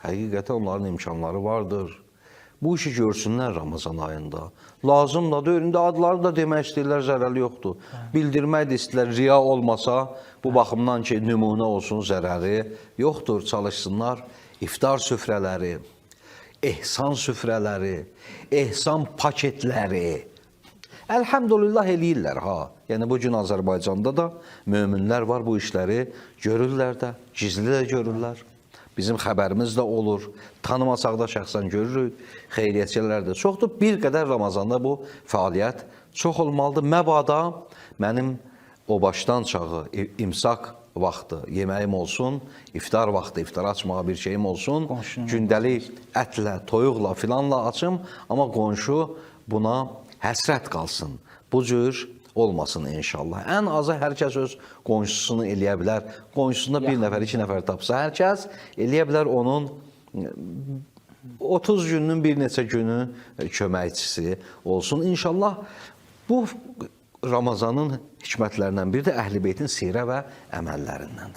Həqiqətən onların imkanları vardır. Bu işi görsünlər Ramazan ayında. Lazımdır, önündə adları da demək istəyirlər, zərəli yoxdur. Bildirmək də istəyirlər, riya olmasa, bu baxımdan ki, nümunə olsun, zərəri yoxdur. Çalışsınlar, iftar süfrələri, ehsan süfrələri, ehsan paketləri. Əlhəmdülillah eləyirlər, ha. Yəni, bu gün Azərbaycanda da möminlər var, bu işləri görürlər də, gizli də görürlər. Bizim xəbərimiz də olur, tanımasaq da şəxsən görürük, xeyriyyətçilər də çoxdur. Bir qədər Ramazanda bu fəaliyyət çox olmalıdır. Məbada mənim o başdan çağı, imsak vaxtı yeməyim olsun, iftar vaxtı, iftar açmağa bir şeyim olsun, gündəlik ətlə, toyuqla filanla açım, amma qonşu buna həsrət qalsın. Bu cür olmasın inşallah. Ən azı hər kəs öz qonşusunu eləyə bilər. Qonşusunda bir nəfər, iki nəfər tapsa, hər kəs eləyə bilər onun 30 günün bir neçə günü köməkçisi olsun. İnşallah bu Ramazanın hikmətlərindən biri də Əhl-i Beytin sirə və əməllərindəndir.